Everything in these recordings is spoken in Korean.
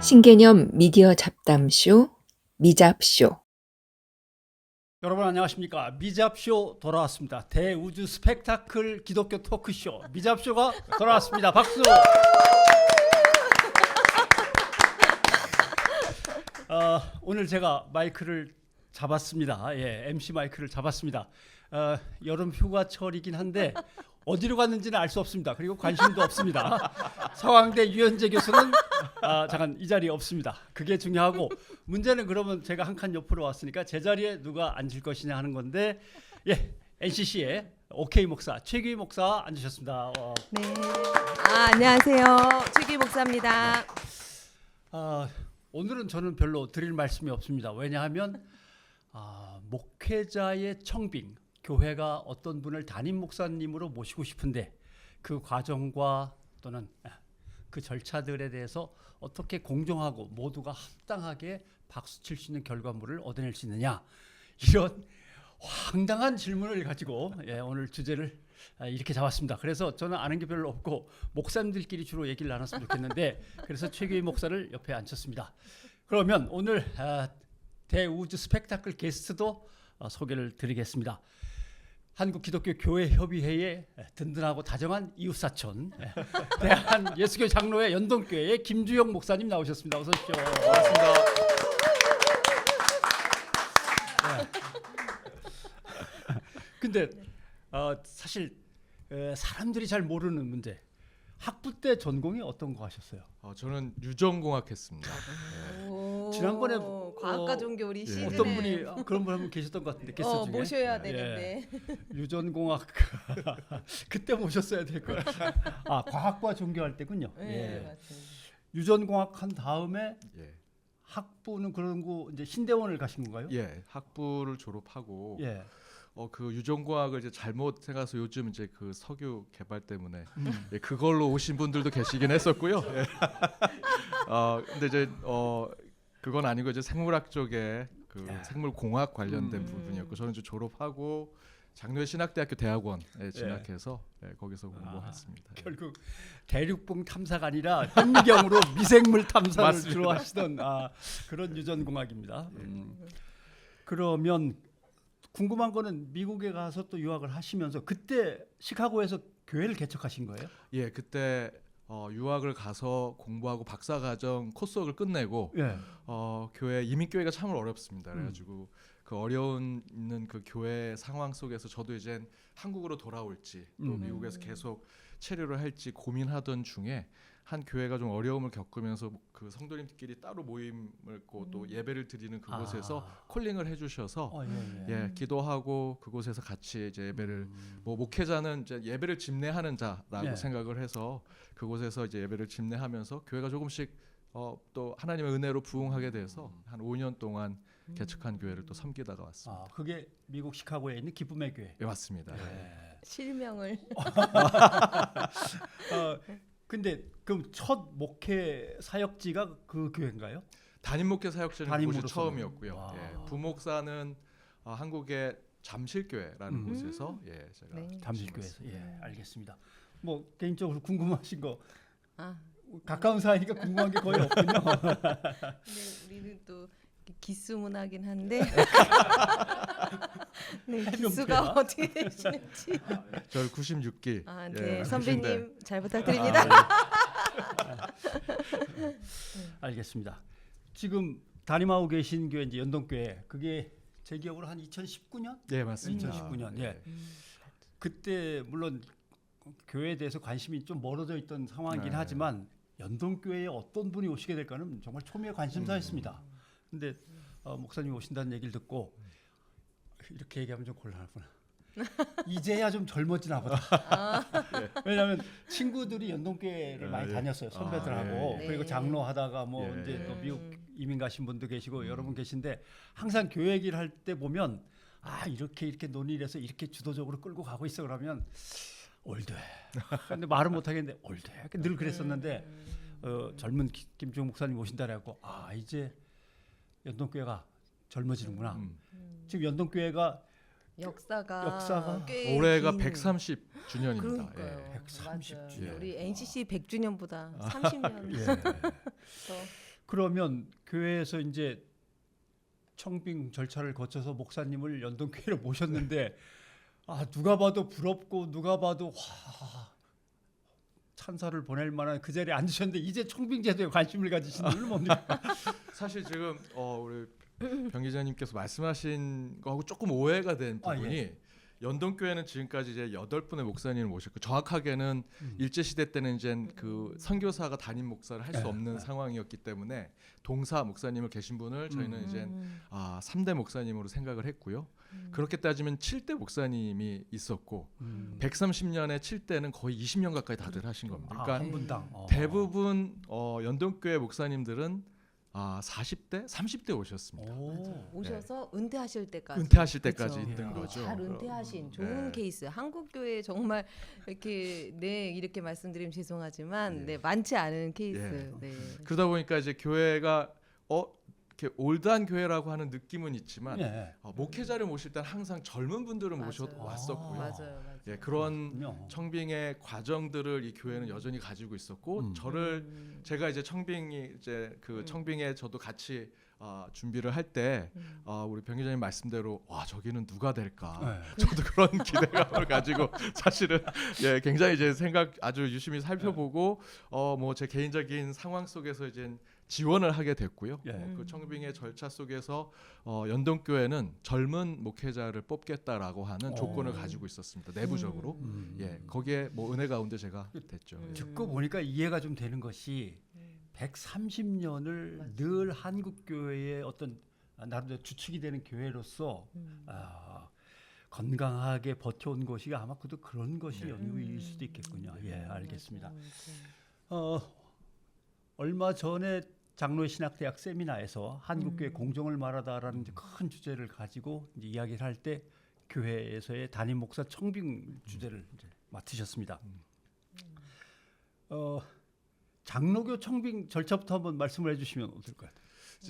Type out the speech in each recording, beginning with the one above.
신개념 미디어 잡담쇼 미잡쇼. 여러분 안녕하십니까. 미잡쇼 돌아왔습니다. 대우주 스펙타클 기독교 토크쇼 미잡쇼가 돌아왔습니다. 박수. 오늘 제가 마이크를 잡았습니다. MC 마이크를 잡았습니다. 여름 휴가철이긴 한데 어디로 갔는지는 알 수 없습니다. 그리고 관심도 없습니다. 서강대 유현재 교수는 잠깐 이 자리에 없습니다. 그게 중요하고 문제는 그러면 제가 한 칸 옆으로 왔으니까 제 자리에 누가 앉을 것이냐 하는 건데 NCC의 OK 목사 최규희 목사 앉으셨습니다. 네. 안녕하세요. 최규희 목사입니다. 오늘은 저는 별로 드릴 말씀이 없습니다. 왜냐하면 목회자의 청빙, 교회가 어떤 분을 담임 목사님으로 모시고 싶은데 그 과정과 또는 그 절차들에 대해서 어떻게 공정하고 모두가 합당하게 박수 칠 수 있는 결과물을 얻어낼 수 있느냐, 이런 황당한 질문을 가지고 오늘 주제를 이렇게 잡았습니다. 그래서 저는 아는 게 별로 없고 목사님들끼리 주로 얘기를 나눴으면 좋겠는데 그래서 최규희 목사를 옆에 앉혔습니다. 그러면 오늘 대우주 스펙타클 게스트도 소개를 드리겠습니다. 한국기독교교회협의회의 든든하고 다정한 이웃사촌, 대한예수교 장로회 연동교회의 김주영 목사님 나오셨습니다. 어서 오십시오. 반갑습니다. 근데 사실 사람들이 잘 모르는 문제, 학부 때 전공이 어떤 거 하셨어요? 저는 유전공학했습니다. 지난번에 과학과 종교 우리 시즌에 어떤 분이 그런 분 한 분 계셨던 것 같은데 게스트 중에 모셔야 되는데. 유전공학 그때 모셨어야 될 거예요. 과학과 종교할 때군요. 네, 맞습니다. 유전공학 한 다음에 예, 학부는 그런 거 이제 신대원을 가신 건가요? 학부를 졸업하고 예. 그 유전공학을 이제 잘못 생각해서 요즘 이제 그 석유 개발 때문에 그걸로 오신 분들도 계시긴 했었고요. 근데 이제 그건 아니고 이제 생물학 쪽에 그 생물공학 관련된 부분이었고 저는 이제 졸업하고 장로회 신학대학교 대학원에 진학해서 거기서 공부했습니다. 결국 대륙봉 탐사가 아니라 현미경으로 미생물 탐사를 주로 하시던 그런 유전공학입니다. 그러면 궁금한 거는 미국에 가서 또 유학을 하시면서 그때 시카고에서 교회를 개척하신 거예요? 예, 그때 유학을 가서 공부하고 박사과정 코스웍을 끝내고 교회 이민교회가 참 어렵습니다. 그래가지고 그 어려운 있는 그 교회 상황 속에서 저도 이젠 한국으로 돌아올지 또 미국에서 계속 체류를 할지 고민하던 중에 한 교회가 좀 어려움을 겪으면서 그 성도님들끼리 따로 모임을 고 또 예배를 드리는 그곳에서 콜링을 해주셔서 기도하고 그곳에서 같이 이제 예배를 목회자는 이제 예배를 집례하는 자라고 생각을 해서 그곳에서 이제 예배를 집례하면서 교회가 조금씩 또 하나님의 은혜로 부흥하게 돼서 한 5년 동안 개척한 교회를 또 섬기다가 왔습니다. 그게 미국 시카고에 있는 기쁨의 교회. 네, 맞습니다. 실명을. 근데 그럼 첫 목회 사역지가 그 교회인가요? 담임 목회 사역지는 그곳이 처음이었고요. 부목사는 한국의 잠실교회라는 곳에서 제가 잠실교회에서 알겠습니다. 뭐 개인적으로 궁금하신 거 가까운 사이니까 궁금한 게 거의 없군요. 네, 우리는 또 기수문화긴 한데 기수가 어떻게 되시는지. 저 96기. 네, 선배님 잘 부탁드립니다. 알겠습니다. 지금 담임하고 계신 교회 이제 연동교회, 그게 제 기억으로 한 2019년? 네, 맞습니다. 2019년. 그때 물론 교회에 대해서 관심이 좀 멀어져 있던 상황이긴 하지만 연동교회에 어떤 분이 오시게 될까는 정말 초미의 관심사였습니다. 근데 목사님이 오신다는 얘기를 듣고 이렇게 얘기하면 좀 곤란하구나. 이제야 좀 젊어지나 보다. 왜냐하면 친구들이 연동교회를 많이 다녔어요. 선배들하고. 그리고 장로하다가 뭐 이제 또 미국 이민 가신 분도 계시고 여러 분 계신데 항상 교회 얘기를 할 때 보면 이렇게 논의를 해서 이렇게 주도적으로 끌고 가고 있어 그러면 올드해. 근데 말은 못 하겠는데 올드해. 늘 그랬었는데 젊은 김주영 목사님 오신다 그래갖고 이제 연동교회가 젊어지는구나. 지금 연동교회가 역사가 꽤 올해가 긴. 130주년입니다. 그러니까요. 130주년. 우리 NCC 100주년보다 30년 더. 그러면 교회에서 이제 청빙 절차를 거쳐서 목사님을 연동교회로 모셨는데 누가 봐도 부럽고 누가 봐도 찬사를 보낼 만한 그 자리에 앉으셨는데 이제 청빙 제도에 관심을 가지신 이유는 뭡니까? 사실 지금 우리 병 기자님께서 말씀하신 거하고 조금 오해가 된 부분이 예. 연동교회는 지금까지 이제 8분의 목사님을 모셨고 정확하게는 일제 시대 때는 이제 그 선교사가 담임 목사를 할 수 없는 상황이었기 때문에 동사 목사님을 계신 분을 저희는 이제 3대 목사님으로 생각을 했고요. 그렇게 따지면 7대 목사님이 있었고 130년에 7대는 거의 20년 가까이 다들 하신 겁니다. 그러니까 한 분당 대부분 연동교회 목사님들은 40대, 30대 오셨습니다. 오셔서 은퇴하실 때까지. 은퇴하실 때까지 그쵸. 있던 거죠. 잘 은퇴하신 좋은 네. 케이스. 한국 교회 정말 이렇게 말씀드리면 죄송하지만 예. 네, 많지 않은 케이스. 예. 네. 그러다 보니까 이제 교회가 이렇게 올드한 교회라고 하는 느낌은 있지만 예. 목회자를 모실 때는 항상 젊은 분들을 맞아요. 모셔왔었고요. 맞아요. 예, 그런 그렇군요. 청빙의 과정들을 이 교회는 여전히 가지고 있었고 저를 제가 이제 청빙에 저도 같이 준비를 할 때 우리 병 기자님 말씀대로 저기는 누가 될까 저도 그런 기대감을 가지고 사실은 굉장히 이제 생각 아주 유심히 살펴보고 뭐 제 개인적인 상황 속에서 이제 지원을 하게 됐고요. 그 청빙의 절차 속에서 연동교회는 젊은 목회자를 뽑겠다라고 하는 조건을 가지고 있었습니다. 내부적으로. 거기에 뭐 은혜 가운데 제가 됐죠. 듣고 보니까 이해가 좀 되는 것이 130년을 늘 한국 교회의 어떤 나름대로 주축이 되는 교회로서 건강하게 버텨온 것이 아마 그런 것이 연유일 수도 있겠군요. 알겠습니다. 얼마 전에 장로의 신학대학 세미나에서 한국교회 공정을 말하다라는 이제 큰 주제를 가지고 이제 이야기를 할 때 교회에서의 담임 목사 청빙 주제를 이제 맡으셨습니다. 장로교 청빙 절차부터 한번 말씀을 해주시면 어떨까요?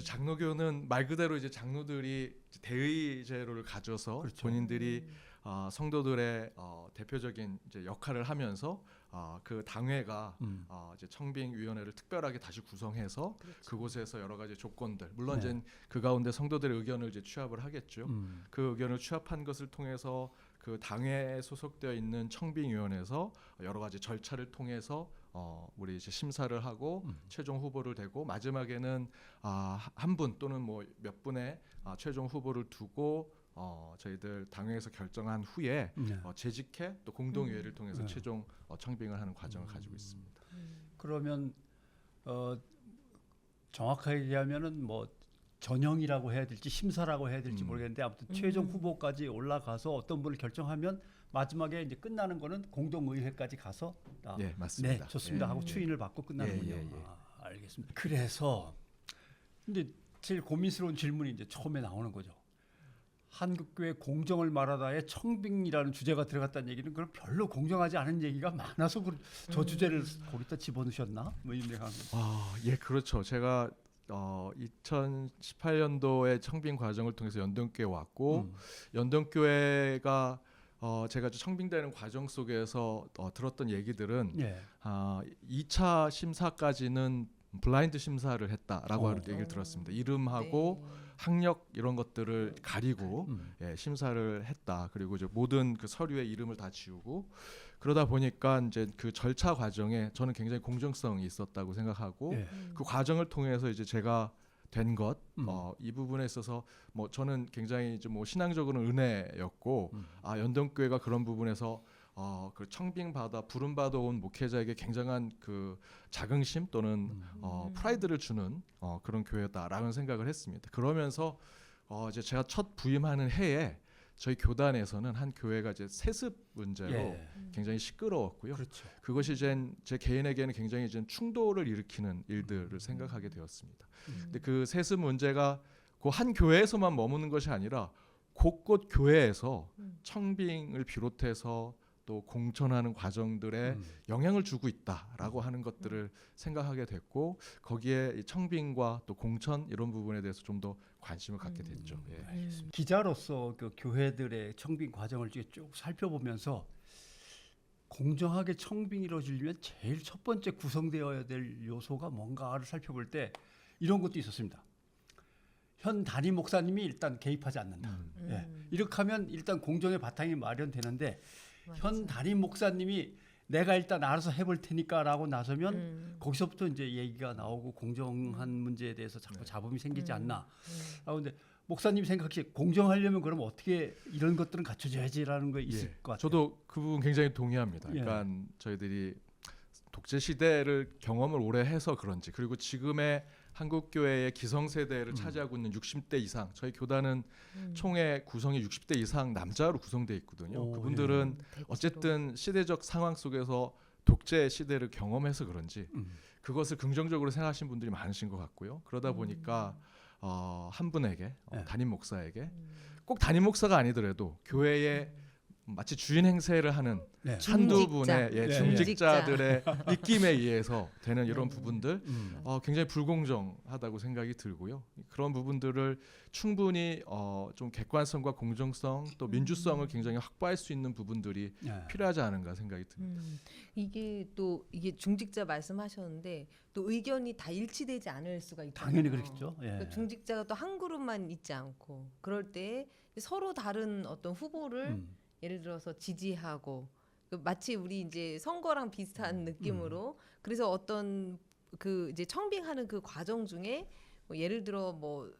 장로교는 말 그대로 이제 장로들이 대의제로를 가져서 그렇죠. 본인들이 성도들의 대표적인 이제 역할을 하면서 그 당회가 이제 청빙위원회를 특별하게 다시 구성해서 그곳에서 여러 가지 조건들 물론 이제 그 가운데 성도들의 의견을 이제 취합을 하겠죠. 그 의견을 취합한 것을 통해서 그 당회에 소속되어 있는 청빙위원회에서 여러 가지 절차를 통해서 우리 이제 심사를 하고 최종 후보를 대고 마지막에는 한 분 또는 뭐 몇 분의 최종 후보를 두고 저희들 당회에서 결정한 후에 재직회 또 공동의회를 통해서 최종 청빙을 하는 과정을 가지고 있습니다. 그러면 정확하게 얘기하면은 뭐 전형이라고 해야 될지 심사라고 해야 될지 모르겠는데 아무튼 최종 후보까지 올라가서 어떤 분을 결정하면 마지막에 이제 끝나는 거는 공동의회까지 가서 맞습니다. 네, 좋습니다 하고 추인을 받고 끝나는군요. 알겠습니다. 그래서 근데 제일 고민스러운 질문이 이제 처음에 나오는 거죠. 한국교회 공정을 말하다에 청빙이라는 주제가 들어갔다는 얘기는 그럼 별로 공정하지 않은 얘기가 많아서 저 주제를 거기다 집어넣으셨나? 뭐 이런 생각합니다. 그렇죠. 제가 2018년도에 청빙 과정을 통해서 연동교회 왔고 연동교회가 제가 청빙되는 과정 속에서 들었던 얘기들은 2차 심사까지는 블라인드 심사를 했다라고 얘기를 들었습니다. 이름하고 학력 이런 것들을 가리고 심사를 했다. 그리고 이제 모든 그 서류에 이름을 다 지우고 그러다 보니까 이제 그 절차 과정에 저는 굉장히 공정성이 있었다고 생각하고 그 과정을 통해서 이제 제가 된 것, 이 부분에 있어서 뭐 저는 굉장히 좀 뭐 신앙적으로는 은혜였고 연동교회가 그런 부분에서 그 청빙 받아 부름 받아 온 목회자에게 굉장한 그 자긍심 또는 프라이드를 주는 그런 교회다라는 생각을 했습니다. 그러면서 이제 제가 첫 부임하는 해에 저희 교단에서는 한 교회가 이제 세습 문제로 굉장히 시끄러웠고요. 그렇죠. 그것이 이제 제 개인에게는 굉장히 이제 충돌을 일으키는 일들을 생각하게 되었습니다. 근데 그 세습 문제가 그 한 교회에서만 머무는 것이 아니라 곳곳 교회에서 청빙을 비롯해서 또 공천하는 과정들에 영향을 주고 있다라고 하는 것들을 생각하게 됐고 거기에 청빙과 또 공천 이런 부분에 대해서 좀 더 관심을 갖게 됐죠. 기자로서 그 교회들의 청빙 과정을 쭉 살펴보면서 공정하게 청빙이 이루어지려면 제일 첫 번째 구성되어야 될 요소가 뭔가를 살펴볼 때 이런 것도 있었습니다. 현 담임 목사님이 일단 개입하지 않는다. 예. 이렇게 하면 일단 공정의 바탕이 마련되는데 현 담임 목사님이 내가 일단 알아서 해볼 테니까라고 나서면 거기서부터 이제 얘기가 나오고 공정한 문제에 대해서 자꾸 잡음이 생기지 않나. 그런데 목사님 생각시 공정하려면 그럼 어떻게 이런 것들은 갖춰져야지라는 거 있을 것 같아요. 저도 그 부분 굉장히 동의합니다. 그러니까 저희들이 독재 시대를 경험을 오래 해서 그런지 그리고 지금의 한국 교회의 기성세대를 차지하고 있는 60대 이상 저희 교단은 총회 구성이 60대 이상 남자로 구성되어 있거든요. 그분들은 어쨌든 시대적 상황 속에서 독재 시대를 경험해서 그런지 그것을 긍정적으로 생각하시는 분들이 많으신 것 같고요. 그러다 보니까 한 분에게 담임 목사에게 꼭 담임 목사가 아니더라도 교회에 마치 주인 행세를 하는 한두 분의 중직자들의 입김에 의해서 되는 이런 부분들 굉장히 불공정하다고 생각이 들고요. 그런 부분들을 충분히 좀 객관성과 공정성 또 민주성을 굉장히 확보할 수 있는 부분들이 필요하지 않은가 생각이 듭니다. 이게 중직자 말씀하셨는데 또 의견이 다 일치되지 않을 수가 있잖아요. 당연히 그렇겠죠. 그러니까 중직자가 또 한 그룹만 있지 않고 그럴 때 서로 다른 어떤 후보를 예를 들어서 지지하고 마치 우리 이제 선거랑 비슷한 느낌으로 그래서 어떤 그 이제 청빙하는 그 과정 중에 뭐 예를 들어 뭐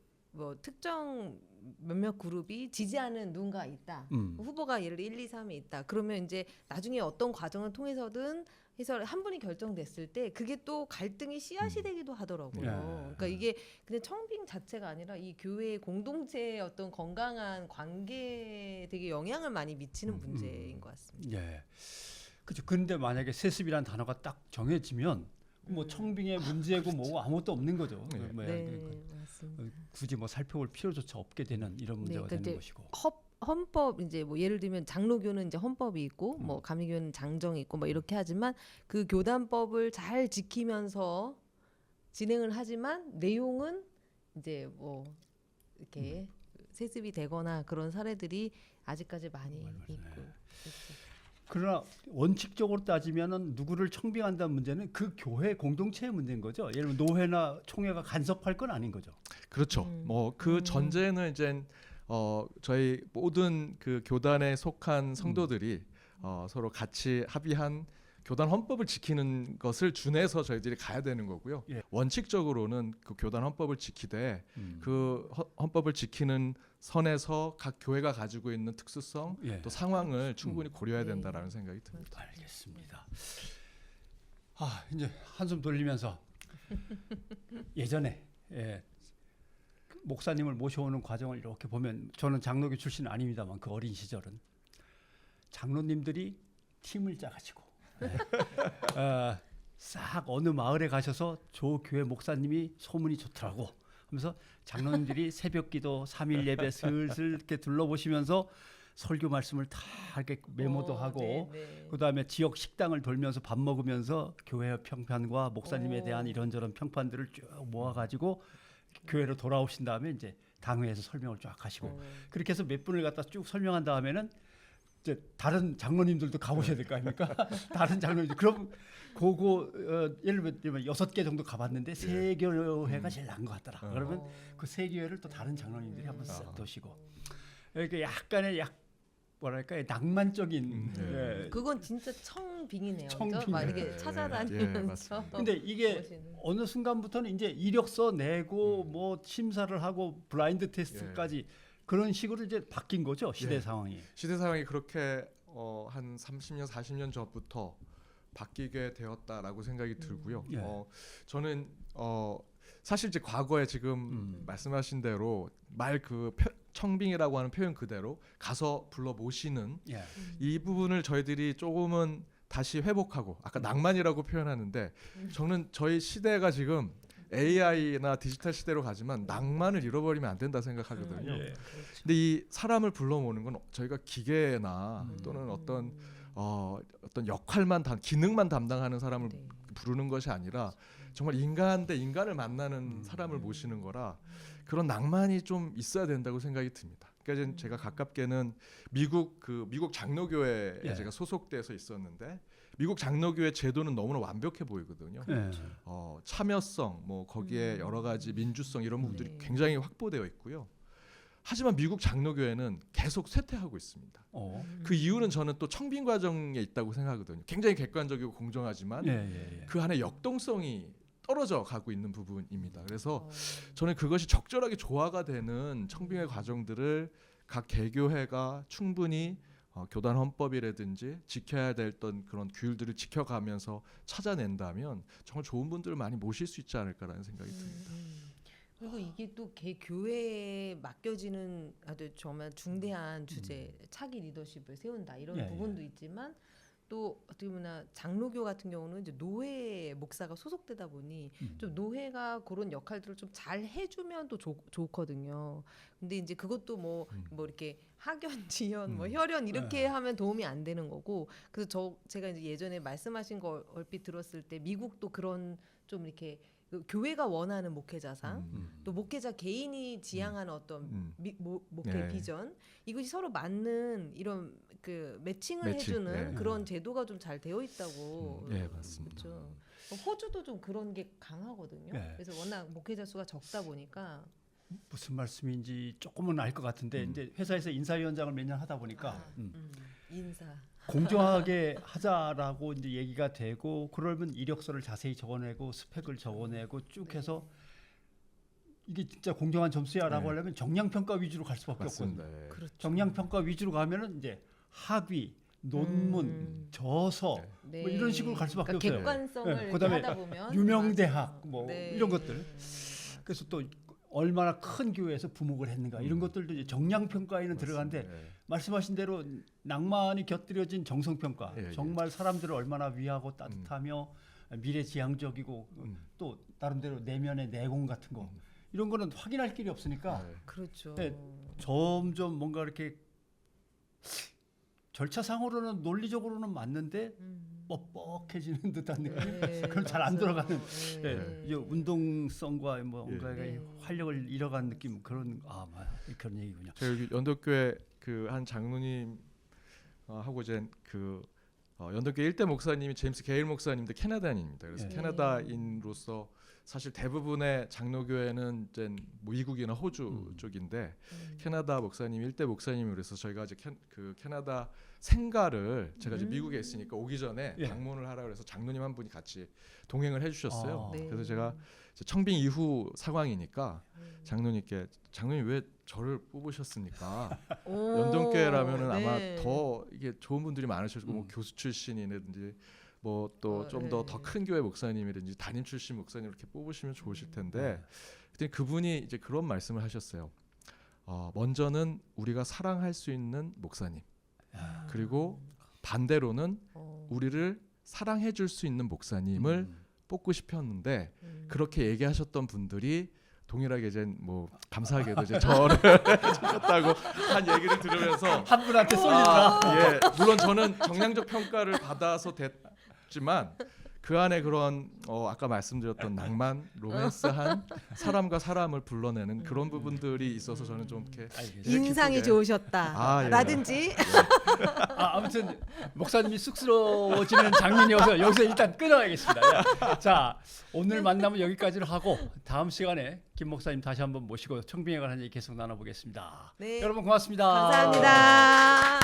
특정 몇몇 그룹이 지지하는 누군가 있다. 후보가 예를 들어 1, 2, 3이 있다. 그러면 이제 나중에 어떤 과정을 통해서든 해서 한 분이 결정됐을 때 그게 또 갈등의 씨앗이 되기도 하더라고요. 그러니까 이게 그냥 청빙 자체가 아니라 이 교회 공동체의 어떤 건강한 관계에 되게 영향을 많이 미치는 문제인 것 같습니다. 예. 그렇죠. 그런데 만약에 세습이라는 단어가 딱 정해지면 뭐 청빙의 문제고 뭐고 아무것도 없는 거죠. 맞습니다. 굳이 뭐 살펴볼 필요조차 없게 되는 이런 문제가 되는 것이고. 헌법 이제 뭐 예를 들면 장로교는 이제 헌법이 있고 뭐 감리교는 장정이 있고 뭐 이렇게 하지만 그 교단법을 잘 지키면서 진행을 하지만 내용은 이제 뭐 이렇게 세습이 되거나 그런 사례들이 아직까지 많이 있고. 그러나 원칙적으로 따지면은 누구를 청빙한다는 문제는 그 교회 공동체의 문제인 거죠. 예를 들면 노회나 총회가 간섭할 건 아닌 거죠. 그렇죠. 뭐 그 전제는 이제 저희 모든 그 교단에 속한 성도들이 서로 같이 합의한 교단 헌법을 지키는 것을 준해서 저희들이 가야 되는 거고요. 원칙적으로는 그 교단 헌법을 지키되 그 헌법을 지키는 선에서 각 교회가 가지고 있는 특수성 또 상황을 충분히 고려해야 된다라는 생각이 듭니다. 알겠습니다. 이제 한숨 돌리면서 예전에 목사님을 모셔오는 과정을 이렇게 보면 저는 장로교 출신은 아닙니다만 그 어린 시절은 장로님들이 팀을 짜가지고 싹 어느 마을에 가셔서 저 교회 목사님이 소문이 좋더라고 하면서 장로님들이 새벽기도 3일 예배 슬슬 이렇게 둘러보시면서 설교 말씀을 다 이렇게 메모도 하고 그다음에 지역 식당을 돌면서 밥 먹으면서 교회 평판과 목사님에 대한 이런저런 평판들을 쭉 모아가지고 교회로 돌아오신 다음에 이제 당회에서 설명을 쫙 하시고 그렇게 해서 몇 분을 갖다 쭉 설명한 다음에는 이제 다른 장로님들도 가보셔야 될 거 아닙니까? 다른 장로님들 그럼 예를 들면 6개 정도 가봤는데 세 교회가 제일 나은 것 같더라. 그러면 그 세 교회를 또 다른 장로님들이 한번 쓱 도시고 이렇게 약간의 뭐랄까 낭만적인 그건 진짜 청빙이네요. 청빙. 막 이렇게 찾아다니면서. 근데 이게 어느 순간부터는 이제 이력서 내고 뭐 심사를 하고 블라인드 테스트까지 그런 식으로 이제 바뀐 거죠. 시대 상황이. 시대 상황이 그렇게 한 30년 40년 전부터 바뀌게 되었다라고 생각이 들고요. 저는 사실 이제 과거에 지금 말씀하신 대로 청빙이라고 하는 표현 그대로 가서 불러 모시는 이 부분을 저희들이 조금은 다시 회복하고 아까 낭만이라고 표현하는데 저는 저희 시대가 지금 AI나 디지털 시대로 가지만 낭만을 잃어버리면 안 된다 생각하거든요. 근데 이 사람을 불러 모으는 건 저희가 기계나 또는 어떤 역할만 기능만 담당하는 사람을 부르는 것이 아니라 정말 인간 대 인간을 만나는 사람을 모시는 거라 그런 낭만이 좀 있어야 된다고 생각이 듭니다. 그러니까 제가 가깝게는 미국 장로교회에 제가 소속돼서 있었는데 미국 장로교회 제도는 너무나 완벽해 보이거든요. 예. 참여성, 뭐 거기에 여러 가지 민주성 이런 부분들이 네. 굉장히 확보되어 있고요. 하지만 미국 장로교회는 계속 쇠퇴하고 있습니다. 그 이유는 저는 또 청빙 과정에 있다고 생각하거든요. 굉장히 객관적이고 공정하지만 그 안에 역동성이 떨어져 가고 있는 부분입니다. 그래서 저는 그것이 적절하게 조화가 되는 청빙의 과정들을 각 개교회가 충분히 교단 헌법이라든지 지켜야 됐던 그런 규율들을 지켜가면서 찾아낸다면 정말 좋은 분들을 많이 모실 수 있지 않을까라는 생각이 듭니다. 그리고 이게 또 교회에 맡겨지는 아주 정말 중대한 주제, 차기 리더십을 세운다 이런 부분도 있지만 또 어떻게 보면 장로교 같은 경우는 이제 노회 목사가 소속되다 보니 좀 노회가 그런 역할들을 좀 잘 해주면 또 좋거든요. 근데 이제 그것도 뭐 이렇게 학연, 지연, 뭐 혈연 이렇게 하면 도움이 안 되는 거고. 그래서 제가 이제 예전에 말씀하신 거 얼핏 들었을 때 미국도 그런 좀 이렇게 교회가 원하는 목회자상 또 목회자 개인이 지향하는 어떤 목회 네. 비전 이것이 서로 맞는 이런 그 매칭을 해주는 네. 그런 제도가 좀 잘 되어 있다고. 네, 맞습니다. 그렇죠. 호주도 좀 그런 게 강하거든요. 네. 그래서 워낙 목회자 수가 적다 보니까 무슨 말씀인지 조금은 알 것 같은데 이제 회사에서 인사위원장을 몇 년 하다 보니까 인사. 공정하게 하자라고 이제 얘기가 되고 그러면 이력서를 자세히 적어내고 스펙을 적어내고 쭉 해서 이게 진짜 공정한 점수야라고 하려면 정량평가 위주로 갈 수밖에 맞습니다. 없거든요. 예. 그렇죠. 정량평가 위주로 가면은 이제 학위, 논문, 저서 네. 뭐 이런 식으로 갈 수밖에 그러니까 없어요. 객관성을 네, 이렇게 그다음에 하다 보면 유명대학 뭐 네. 이런 것들. 그래서 또 얼마나 큰 교회에서 부목을 했는가 이런 것들도 이제 정량평가에는 들어가는데 예. 말씀하신 대로 낭만이 곁들여진 정성평가 예, 예. 정말 사람들을 얼마나 위하고 따뜻하며 미래지향적이고 또 나름대로 내면의 내공 같은 거 이런 거는 확인할 길이 없으니까 네. 그렇죠. 네. 점점 뭔가 이렇게 절차상으로는 논리적으로는 맞는데 뻑뻑해지는 듯한 느낌. 네, 그럼 잘 안 맞아요. 돌아가는. 네. 네. 이제 운동성과 뭔가 네. 활력을 잃어간 느낌 그런 그런 얘기군요. 제가 여기 연덕교회 그 한 장로님 하고 이제 그 연덕교회 1대 목사님이 제임스 게일 목사님도 캐나다인입니다. 그래서 네. 캐나다인으로서 사실 대부분의 장로교회는 이제 미국이나 호주 쪽인데 캐나다 목사님 1대 목사님이 그래서 저희가 이제 그 캐나다 생가를 제가 이제 미국에 있으니까 오기 전에 예. 방문을 하라 그래서 장로님 한 분이 같이 동행을 해주셨어요. 아. 네. 그래서 제가 이제 청빙 이후 상황이니까 장로님께 장로님 왜 저를 뽑으셨습니까? 오, 연동교회라면은 아마 네. 더 이게 좋은 분들이 많으실 거고 뭐 교수 출신이라든지 뭐 또 좀 더 네. 큰 교회 목사님이라든지 담임 출신 목사님 이렇게 뽑으시면 좋으실 텐데 그때 그분이 이제 그런 말씀을 하셨어요. 먼저는 우리가 사랑할 수 있는 목사님 그리고 반대로는 우리를 사랑해 줄 수 있는 목사님을 뽑고 싶었는데 그렇게 얘기하셨던 분들이 동일하게 이제 뭐 감사하게도 이제 저를 해주셨다고 한 얘기를 들으면서 한 분한테 쏠리더라. 예, 물론 저는 정량적 평가를 받아서 됐지만 그 안에 그런 아까 말씀드렸던 낭만, 로맨스한 사람과 사람을 불러내는 그런 부분들이 있어서 저는 좀 이렇게 인상이 기쁘게. 좋으셨다. 예. 라든지 아무튼 목사님이 쑥스러워지는 장면이어서 여기서 일단 끊어야겠습니다. 자, 오늘 만남은 여기까지로 하고 다음 시간에 김 목사님 다시 한번 모시고 청빙에 관한 얘기 계속 나눠보겠습니다. 네. 여러분 고맙습니다. 감사합니다.